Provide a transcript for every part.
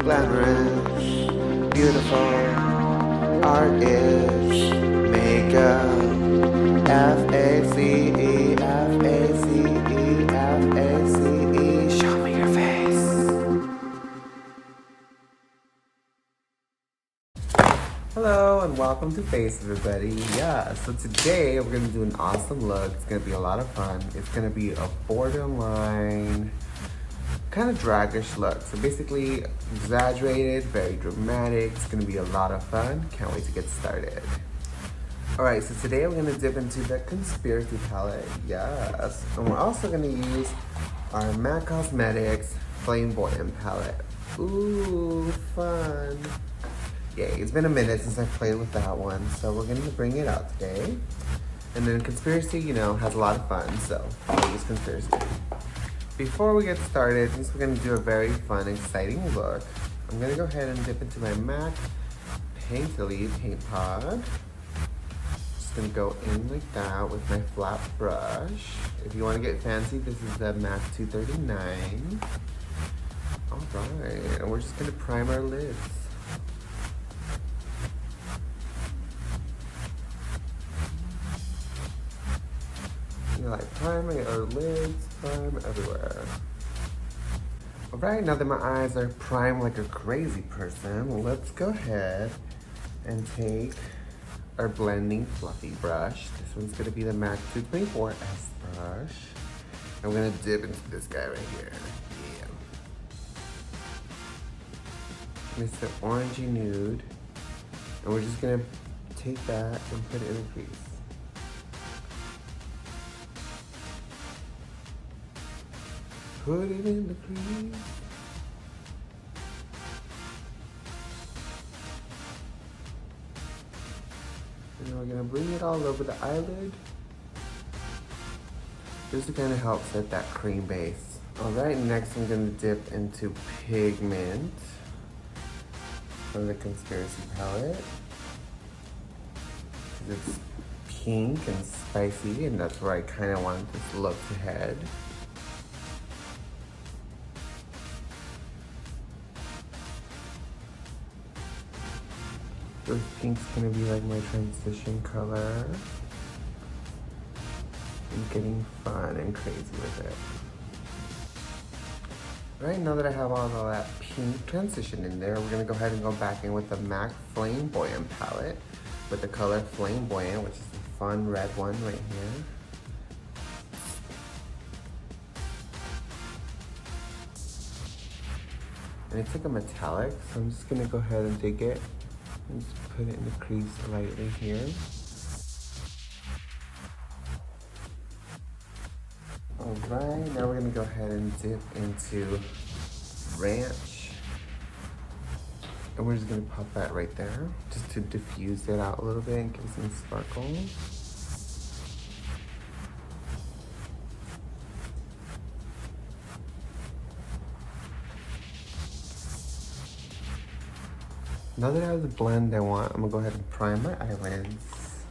glamorous, beautiful, art is makeup. F-A-C-E, F-A-C-E, F-A-C-E, show me your face. Hello and welcome to Face, everybody. Yeah, so today we're gonna do an awesome look. It's gonna be a lot of fun. It's gonna be a borderline kind of dragish look. So basically exaggerated, very dramatic. It's gonna be a lot of fun. Can't wait to get started. All right, so today we're gonna dip into the Conspiracy palette. Yes, and we're also gonna use our MAC Cosmetics Flame-Boyant Palette. Ooh, fun. Yay, it's been a minute since I've played with that one, so we're gonna bring it out today. And then Conspiracy, you know, has a lot of fun, so we'll use Conspiracy. Before we get started, since we're gonna do a very fun, exciting look, I'm gonna go ahead and dip into my MAC Painterly paint pod. Just gonna go in like that with my flat brush. If you wanna get fancy, this is the MAC 239. All right, and we're just gonna prime our lids. You like prime our lids, prime everywhere. All right, now that my eyes are primed like a crazy person, let's go ahead and take our blending fluffy brush. This one's gonna be the MAC 224 S brush. I'm gonna dip into this guy right here. Yeah. It's the orangey nude. And we're just gonna take that and put it in the crease. Put it in the crease. And then we're gonna bring it all over the eyelid. Just to kind of help set that cream base. All right, next I'm gonna dip into pigment from the Conspiracy palette. It's pink and spicy, and that's where I kind of want this look to head. This pink's gonna be like my transition color. I'm getting fun and crazy with it. Right, now that I have all of that pink transition in there, we're gonna go ahead and go back in with the MAC Flame-Boyant Palette with the color Flame-Boyant, which is the fun red one right here. And it's like a metallic, so I'm just gonna go ahead and take it and just put it in the crease lightly here. All right, now we're gonna go ahead and dip into Ranch. And we're just gonna pop that right there, just to diffuse it out a little bit and give it some sparkle. Now that I have the blend I want, I'm gonna go ahead and prime my eyelids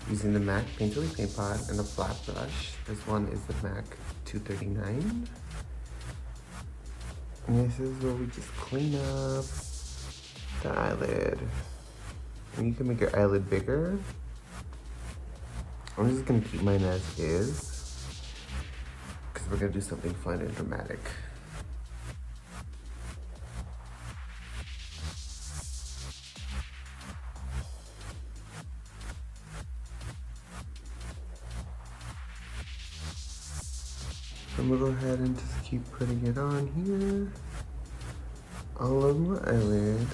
using the MAC Painterly paint pot and a flat brush. This one is the MAC 239. And this is where we just clean up the eyelid. And you can make your eyelid bigger. I'm just gonna keep mine as is, because we're gonna do something fun and dramatic. I'm gonna go ahead and just keep putting it on here, all over my eyelid.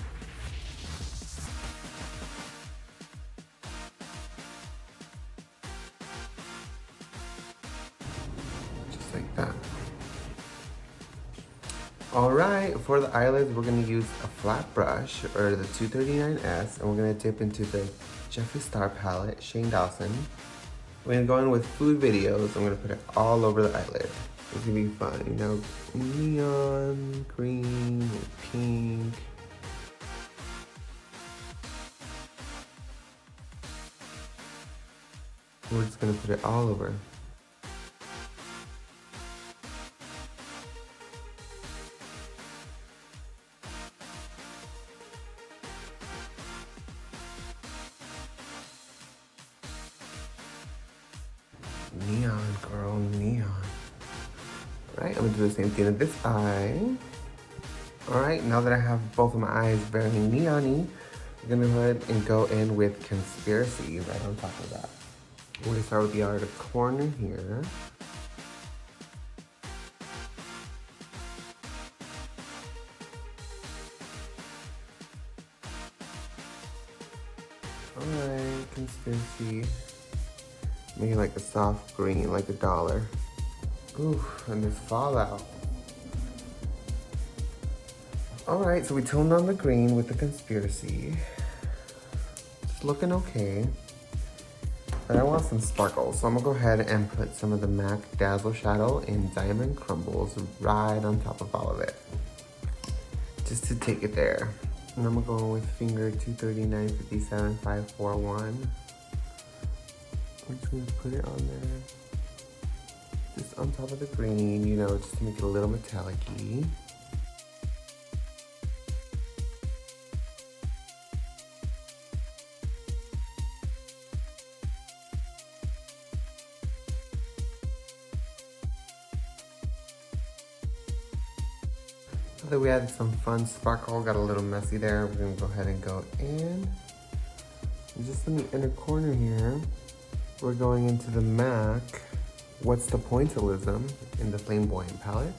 Just like that. All right, for the eyelids, we're gonna use a flat brush, or the 239S, and we're gonna dip into the Jeffree Star palette, Shane Dawson. We're gonna go in with food videos. I'm gonna put it all over the eyelid. It's gonna be fun, you know, neon, green, and pink. We're just gonna put it all over. Neon, girl, neon. Alright, I'm gonna do the same thing with this eye. Alright, now that I have both of my eyes very neon-y, I'm gonna go ahead and go in with Conspiracy right on top of that. We're gonna start with the outer corner here. Alright, Conspiracy. Maybe like a soft green, like $1. Ooh, and this fallout. Alright, so we toned on the green with the Conspiracy. It's looking okay. But I want some sparkles, so I'm gonna go ahead and put some of the MAC Dazzle Shadow in Diamond Crumbles right on top of all of it. Just to take it there. And I'm gonna go with finger 239, 57, 541. I'm just gonna put it on there. Just on top of the green, you know, just to make it a little metallic-y. So that we added some fun sparkle, got a little messy there. We're gonna go ahead and go in. And just in the inner corner here, we're going into the MAC What's the Pointillism in the Flame-Boyant Pallet.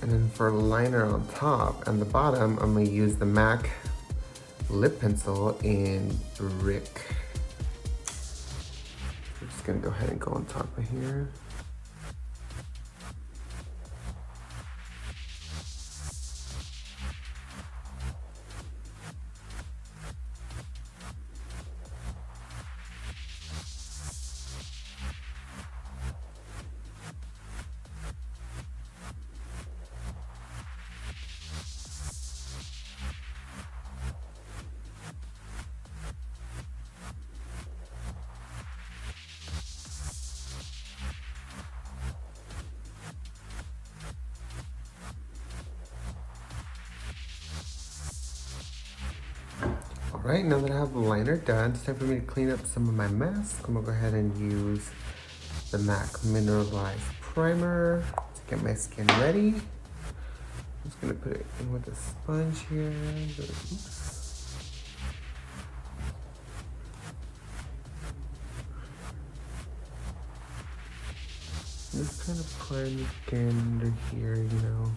And then for liner on top and the bottom, I'm gonna use the MAC Lip Pencil in Brick. I'm just gonna go ahead and go on top of here. Alright, now that I have the liner done, it's time for me to clean up some of my mess. I'm gonna go ahead and use the MAC Mineralized Primer to get my skin ready. I'm just gonna put it in with a sponge here. Oops. Just kind of prime the skin under here, you know.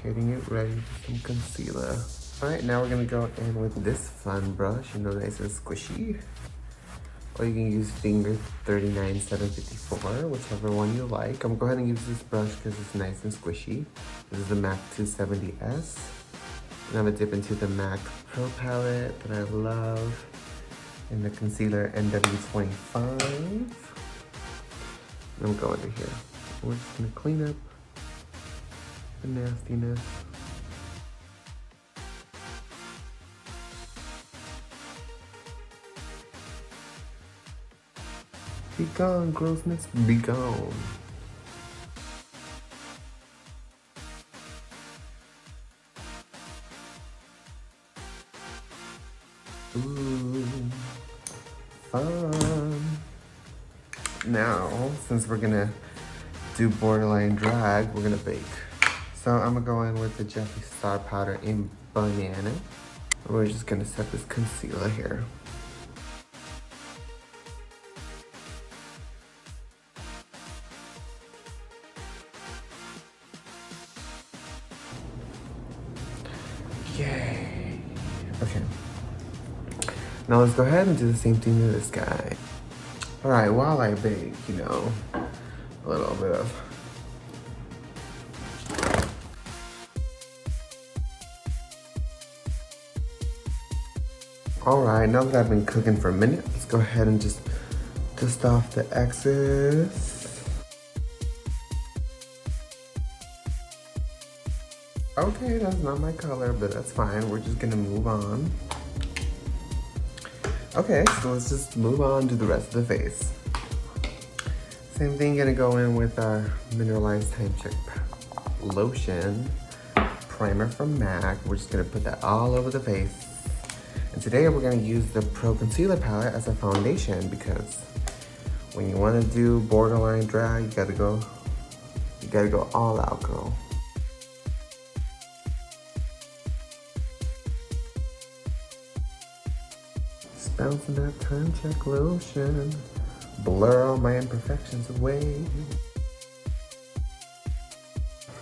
Getting it ready for some concealer. Alright, now we're gonna go in with this fun brush, you know, nice and squishy. Or you can use finger 39, 754, whichever one you like. I'm gonna go ahead and use this brush because it's nice and squishy. This is the MAC 270S. And I'm gonna dip into the MAC Pro palette that I love in the concealer NW25. And I'm going under here. We're just gonna clean up the nastiness. Be gone, grossness, be gone. Ooh, fun. Now, since we're gonna do borderline drag, we're gonna bake. So I'm gonna go in with the Jeffree Star powder in Banana. We're just gonna set this concealer here. Yay. Okay. Now let's go ahead and do the same thing to this guy. All right, while I bake, you know, a little bit of Alright, now that I've been cooking for a minute, let's go ahead and just dust off the excess. Okay, that's not my color, but that's fine. We're just gonna move on. Okay, so let's just move on to the rest of the face. Same thing, gonna go in with our Mineralized Time Check Lotion primer from MAC. We're just gonna put that all over the face. And today we're gonna use the Pro Concealer Palette as a foundation because when you wanna do borderline drag, you gotta go all out, girl. Just bouncing that time check lotion. Blur all my imperfections away.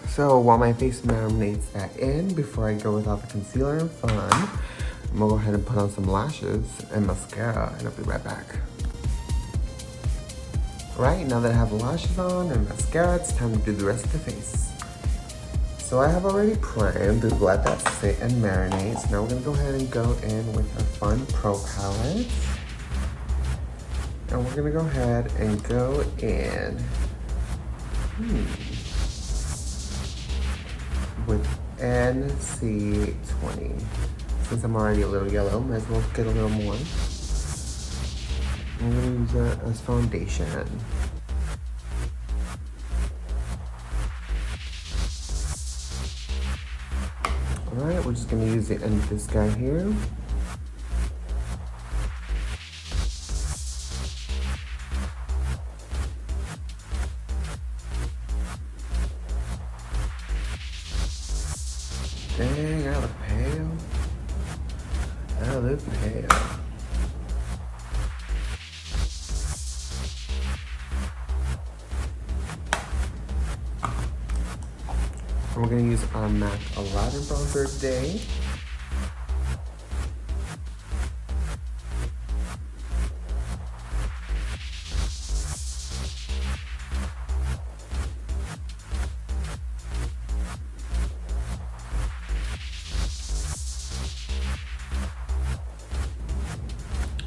So while my face marinates that in, before I go with all the concealer and fun, I'm gonna go ahead and put on some lashes and mascara, and I'll be right back. Right, now that I have lashes on and mascara, it's time to do the rest of the face. So I have already primed to let that sit and marinate. So now we're gonna go ahead and go in with our Fun Pro palette. And we're gonna go ahead and go in with NC20. Since I'm already a little yellow, might as well get a little more. I'm gonna use that as foundation. Alright, we're just gonna use the end of this guy here. Dang, I look pale. I look pale. We're gonna use our MAC Aladdin bronzer today.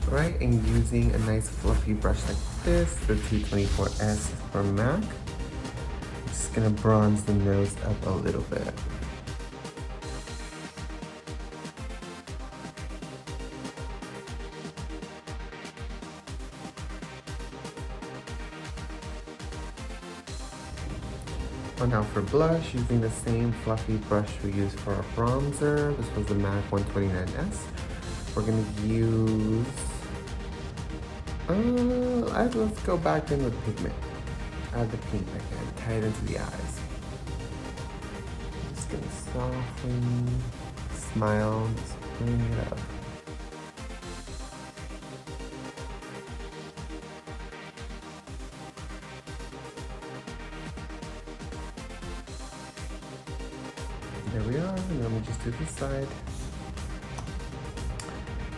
Right, and using a nice fluffy brush like this, the 224S from MAC. Just gonna bronze the nose up a little bit. Oh, now for blush, using the same fluffy brush we used for our bronzer. This was the MAC 129S. We're gonna use, let's go back in with pigment. Add the pink again, tie it into the eyes. Just gonna softly smile, just bring it up. There we are, and then we just do this side.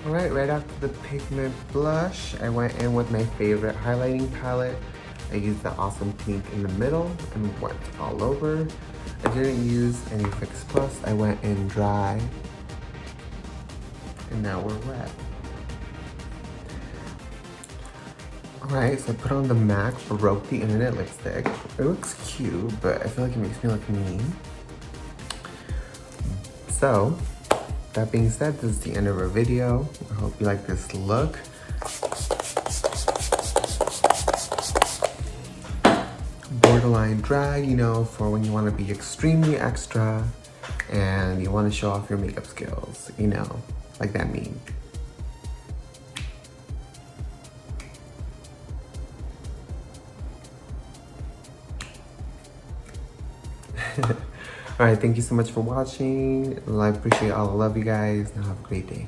Alright, right after the pigment blush, I went in with my favorite highlighting palette. I used the awesome pink in the middle and went all over. I didn't use any Fix Plus. I went in dry. And now we're wet. Alright, so I put on the MAC Broke the Internet lipstick. It looks cute, but I feel like it makes me look mean. So, that being said, this is the end of our video. I hope you like this look. Borderline drag, you know, for when you want to be extremely extra and you want to show off your makeup skills, you know, like that meme. All right, thank you so much for watching. I appreciate all the love, you guys. Now have a great day.